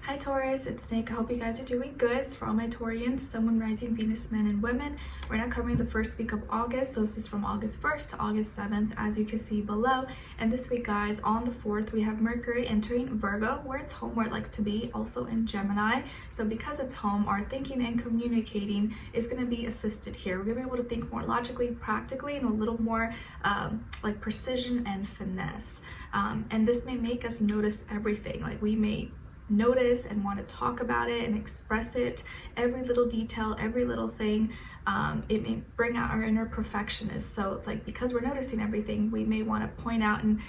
Hi Taurus, it's Nick. I hope you guys are doing good. It's for all my Taurians, Sun, Moon, Rising, Venus, men and women. We're now covering the first week of August, so this is from August 1st to August 7th, as you can see below. And this week, guys, on the 4th, we have Mercury entering Virgo, where it's home, where it likes to be, also in Gemini. So because it's home, our thinking and communicating is going to be assisted here. We're going to be able to think more logically, practically, and a little more like precision and finesse. And this may make us notice everything. Like we may notice and want to talk about it and express it, every little detail, every little thing. It may bring out our inner perfectionist. So it's like, because we're noticing everything, we may want to point out and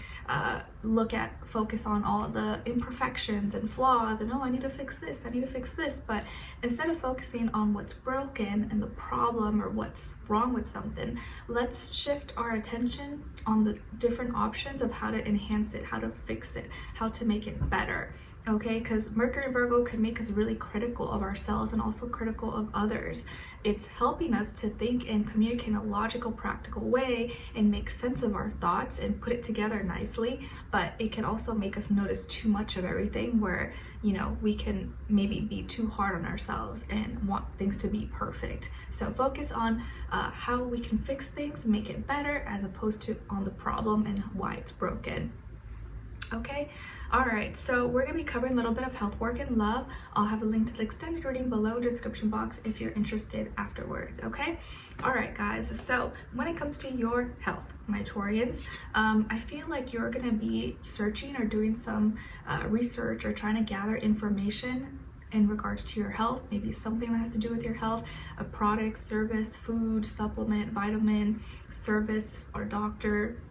focus on all the imperfections and flaws and, oh, I need to fix this, I need to fix this. But instead of focusing on what's broken and the problem or what's wrong with something, let's shift our attention on the different options of how to enhance it, how to fix it, how to make it better. Okay, because Mercury and Virgo can make us really critical of ourselves and also critical of others. It's helping us to think and communicate in a logical, practical way and make sense of our thoughts and put it together nicely. But it can also make us notice too much of everything where, you know, we can maybe be too hard on ourselves and want things to be perfect. So focus on how we can fix things, make it better, as opposed to on the problem and why it's broken. Okay, all right, so we're gonna be covering a little bit of health, work, and love. I'll have a link to the extended reading below in the description box if you're interested afterwards. Okay, all right, guys, so when it comes to your health, my Taurians, I feel like you're gonna be searching or doing some research or trying to gather information in regards to your health, maybe something that has to do with your health, a product, service, food, supplement, vitamin, service, or doctor.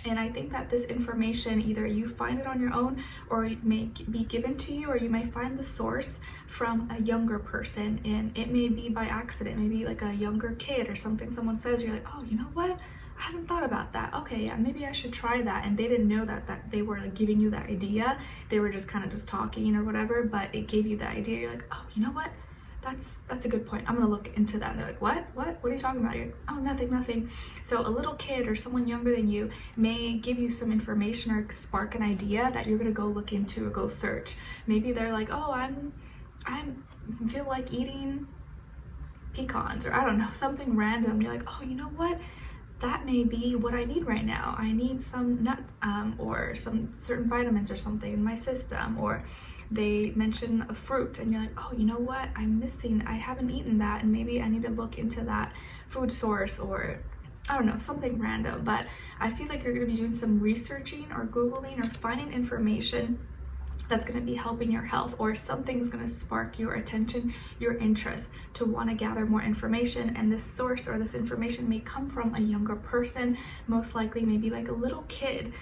And I think that this information, either you find it on your own or it may be given to you, or you may find the source from a younger person, and it may be by accident, maybe like a younger kid or something someone says, you're like, oh, you know what? I haven't thought about that. Okay, yeah, maybe I should try that. And they didn't know that they were like giving you that idea. They were just kind of just talking or whatever, but it gave you the idea. You're like, oh, you know what? That's a good point. I'm gonna look into that. And they're like, what are you talking about? You're like, oh, nothing. So a little kid or someone younger than you may give you some information or spark an idea that you're gonna go look into or go search. Maybe they're like, oh, I feel like eating pecans, or I don't know, something random. You're like, oh, you know what? That may be what I need right now. I need some nuts or some certain vitamins or something in my system. Or they mention a fruit and you're like, oh, you know what? I haven't eaten that, and maybe I need to look into that food source, or I don't know, something random. But I feel like you're gonna be doing some researching or Googling or finding information that's going to be helping your health, or something's going to spark your attention, your interest to want to gather more information. And this source or this information may come from a younger person, most likely maybe like a little kid,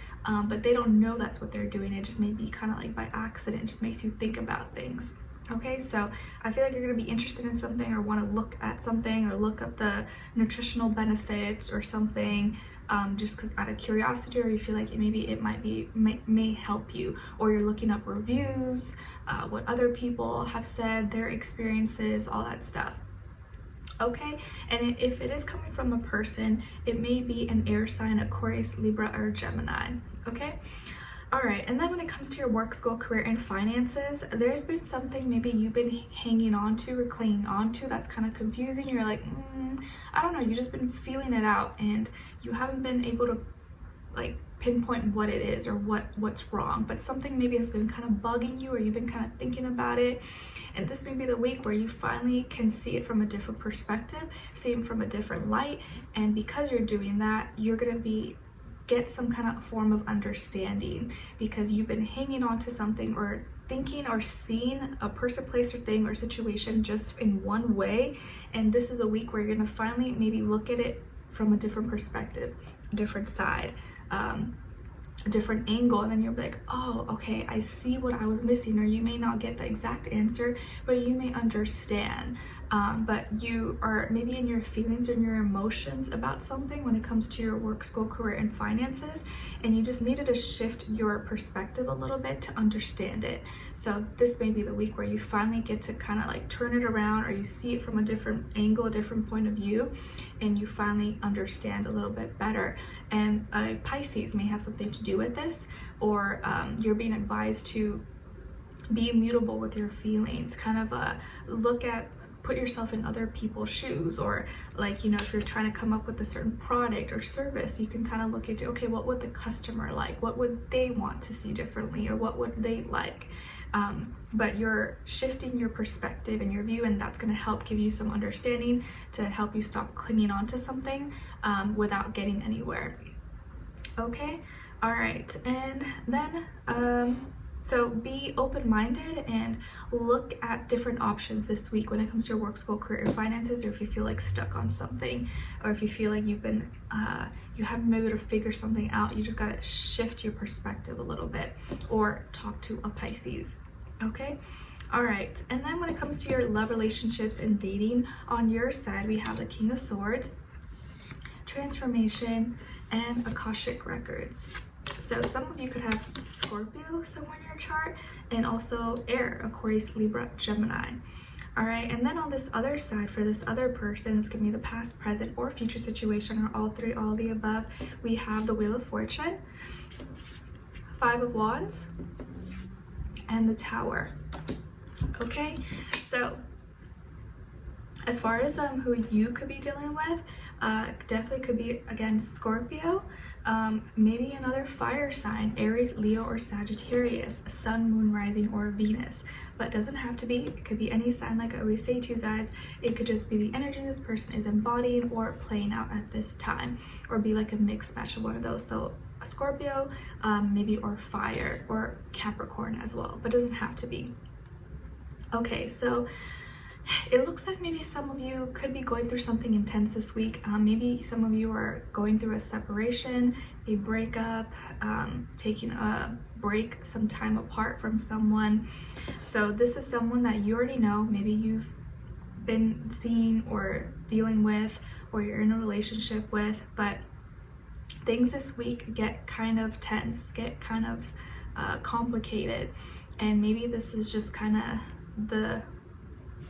but they don't know that's what they're doing. It just may be kind of like by accident. It just makes you think about things. Okay, so I feel like you're going to be interested in something or want to look at something or look up the nutritional benefits or something, just because out of curiosity, or you feel like it may help you, or you're looking up reviews, what other people have said, their experiences, all that stuff. Okay, and if it is coming from a person, it may be an air sign, Aquarius, Libra, or Gemini. Okay. All right, and then when it comes to your work, school, career, and finances, there's been something maybe you've been hanging on to or clinging on to that's kind of confusing. You're like, I don't know, you've just been feeling it out and you haven't been able to like pinpoint what it is or what's wrong, but something maybe has been kind of bugging you, or you've been kind of thinking about it. And this may be the week where you finally can see it from a different perspective, see it from a different light. And because you're doing that, you're going to get some kind of form of understanding, because you've been hanging on to something or thinking or seeing a person, place, or thing or situation just in one way. And this is the week where you're going to finally maybe look at it from a different perspective, a different side, a different angle, and then you're like, oh, okay, I see what I was missing. Or you may not get the exact answer, but you may understand. But you are maybe in your feelings or in your emotions about something when it comes to your work, school, career, and finances, and you just needed to shift your perspective a little bit to understand it. So this may be the week where you finally get to kind of like turn it around, or you see it from a different angle, a different point of view, and you finally understand a little bit better. And Pisces may have something to do with this, or you're being advised to be immutable with your feelings, kind of put yourself in other people's shoes, or like, you know, if you're trying to come up with a certain product or service, you can kind of look into, okay, what would the customer like, what would they want to see differently, or what would they like. But you're shifting your perspective and your view, and that's going to help give you some understanding to help you stop clinging on to something without getting anywhere. Okay, all right, and then so be open-minded and look at different options this week when it comes to your work, school, career, and finances, or if you feel like stuck on something, or if you feel like you've been you haven't been able to figure something out. You just got to shift your perspective a little bit, or talk to a Pisces. Okay, all right, and then when it comes to your love, relationships, and dating, on your side we have the King of Swords, transformation, and Akashic records. So some of you could have Scorpio somewhere in your chart, and also air, Aquarius, Libra, Gemini. All right, and then on this other side, for this other person, this could be the past, present, or future situation, or all three, all of the above, we have the Wheel of Fortune, Five of Wands, and the Tower. Okay, so as far as who you could be dealing with, definitely could be, again, Scorpio, maybe another fire sign, Aries, Leo, or Sagittarius, Sun, Moon, Rising, or Venus. But it doesn't have to be. It could be any sign. Like I always say to you guys, it could just be the energy this person is embodying or playing out at this time, or be like a mixed match of one of those. So a Scorpio, maybe, or fire, or Capricorn as well, but it doesn't have to be. Okay, so it looks like maybe some of you could be going through something intense this week. Maybe some of you are going through a separation, a breakup, taking a break, some time apart from someone. So this is someone that you already know. Maybe you've been seeing or dealing with, or you're in a relationship with, but things this week get kind of tense, get kind of complicated. And maybe this is just kind of the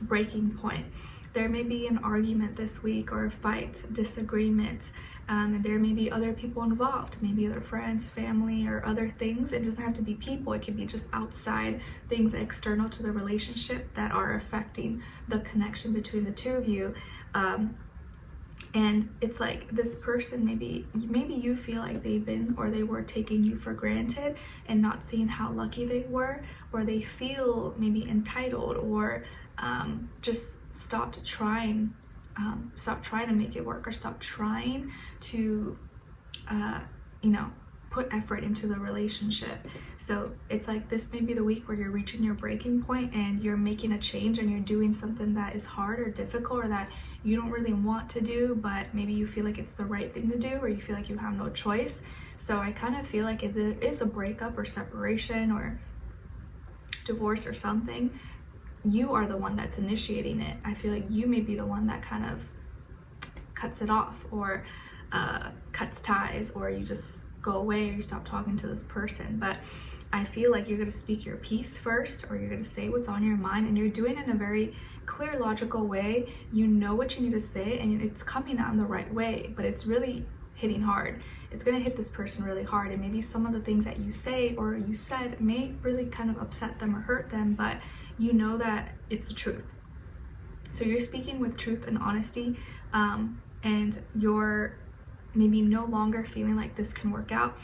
breaking point. There may be an argument this week, or a fight, disagreement, and there may be other people involved, maybe other friends, family, or other things. It doesn't have to be people. It can be just outside things external to the relationship that are affecting the connection between the two of you. And it's like this person, maybe you feel like they were taking you for granted and not seeing how lucky they were, or they feel maybe entitled, or just stopped trying to make it work, or stopped trying to put effort into the relationship. So it's like this may be the week where you're reaching your breaking point, and you're making a change, and you're doing something that is hard or difficult, or that you don't really want to do, but maybe you feel like it's the right thing to do, or you feel like you have no choice. So I kind of feel like if there is a breakup or separation or divorce or something, you are the one that's initiating it. I feel like you may be the one that kind of cuts it off, or cuts ties, or you just go away, or you stop talking to this person. But I feel like you're going to speak your piece first, or you're going to say what's on your mind, and you're doing it in a very clear, logical way. You know what you need to say, and it's coming out in the right way, but it's really hitting hard. It's going to hit this person really hard, and maybe some of the things that you say or you said may really kind of upset them or hurt them, but you know that it's the truth. So you're speaking with truth and honesty, and you're maybe no longer feeling like this can work out.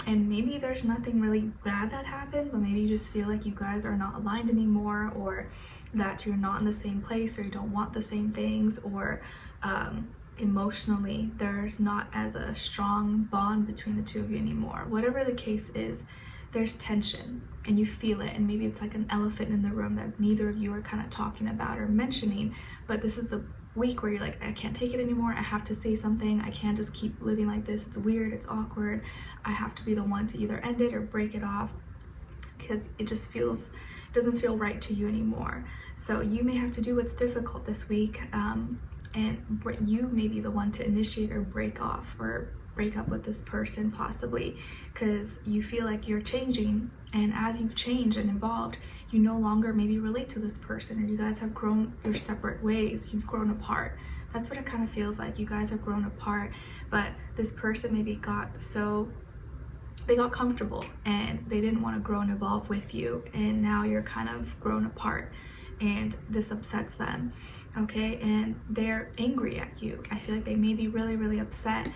And maybe there's nothing really bad that happened, but maybe you just feel like you guys are not aligned anymore, or that you're not in the same place, or you don't want the same things, or emotionally there's not as a strong bond between the two of you anymore. Whatever the case is, there's tension, and you feel it, and maybe it's like an elephant in the room that neither of you are kind of talking about or mentioning. But this is the week where you're like, I can't take it anymore. I have to say something. I can't just keep living like this. It's weird, it's awkward. I have to be the one to either end it or break it off, because it just doesn't feel right to you anymore. So you may have to do what's difficult this week, and you may be the one to initiate or break off, or break up with this person possibly, because you feel like you're changing, and as you've changed and evolved, you no longer maybe relate to this person, or you guys have grown your separate ways. You've grown apart. That's what it kind of feels like. You guys have grown apart, but this person maybe got so they got comfortable and they didn't want to grow and evolve with you, and now you're kind of grown apart and this upsets them, okay? And they're angry at you. I feel like they may be really, really upset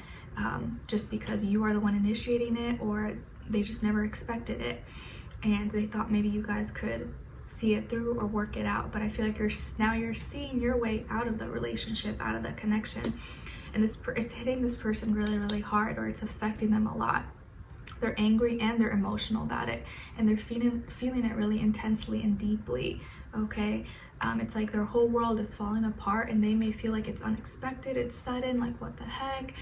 just because you are the one initiating it, or they just never expected it and they thought maybe you guys could see it through or work it out. But I feel like you're seeing your way out of the relationship, out of the connection, and it's hitting this person really, really hard, or it's affecting them a lot. They're angry and they're emotional about it, and they're feeling it really intensely and deeply, okay? It's like their whole world is falling apart, and they may feel like it's unexpected, it's sudden, like what the heck?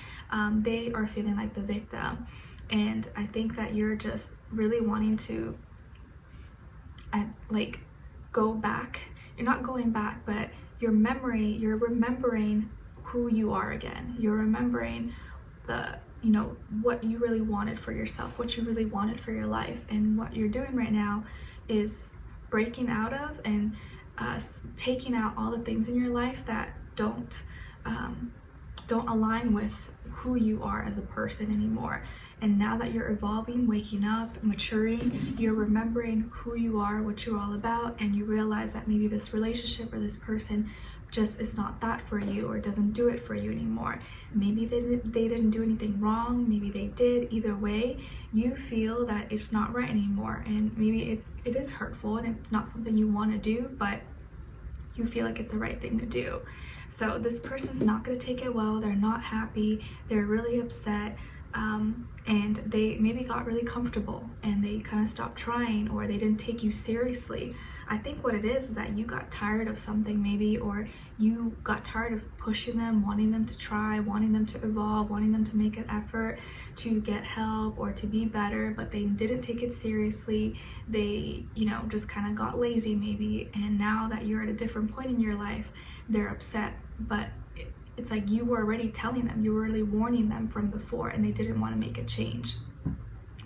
They are feeling like the victim, and I think that you're just really wanting to like go back. You're not going back, but you're remembering who you are again. You're remembering what you really wanted for yourself, what you really wanted for your life. And what you're doing right now is breaking out of and taking out all the things in your life that don't align with who you are as a person anymore. And now that you're evolving, waking up, maturing, you're remembering who you are, what you're all about, and you realize that maybe this relationship or this person just is not that for you, or doesn't do it for you anymore. Maybe they didn't do anything wrong, maybe they did. Either way, you feel that it's not right anymore, and maybe it is hurtful and it's not something you want to do, but you feel like it's the right thing to do. So this person's not going to take it well. They're not happy, they're really upset, and they maybe got really comfortable and they kind of stopped trying, or they didn't take you seriously. I think what it is that you got tired of something maybe, or you got tired of pushing them, wanting them to try, wanting them to evolve, wanting them to make an effort to get help or to be better, but they didn't take it seriously. They, just kind of got lazy maybe, and now that you're at a different point in your life, they're upset. But it's like you were already telling them, you were really warning them from before, and they didn't want to make a change.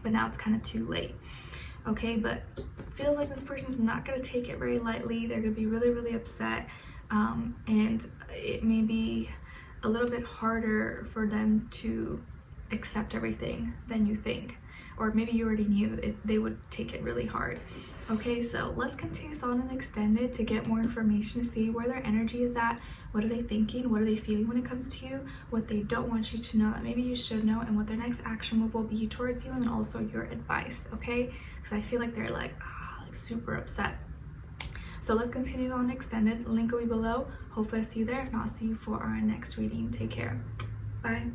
But now it's kind of too late. Okay, but feels like this person's not going to take it very lightly. They're going to be really, really upset, and it may be a little bit harder for them to accept everything than you think, or maybe you already knew they would take it really hard. Okay, so let's continue on and extended to get more information, to see where their energy is at, what are they thinking, what are they feeling when it comes to you, what they don't want you to know that maybe you should know, and what their next action move will be towards you, and also your advice, okay? Because I feel like they're like super upset. So let's continue on extended. Link will be below. Hopefully I see you there. If not, I'll see you for our next reading. Take care. Bye.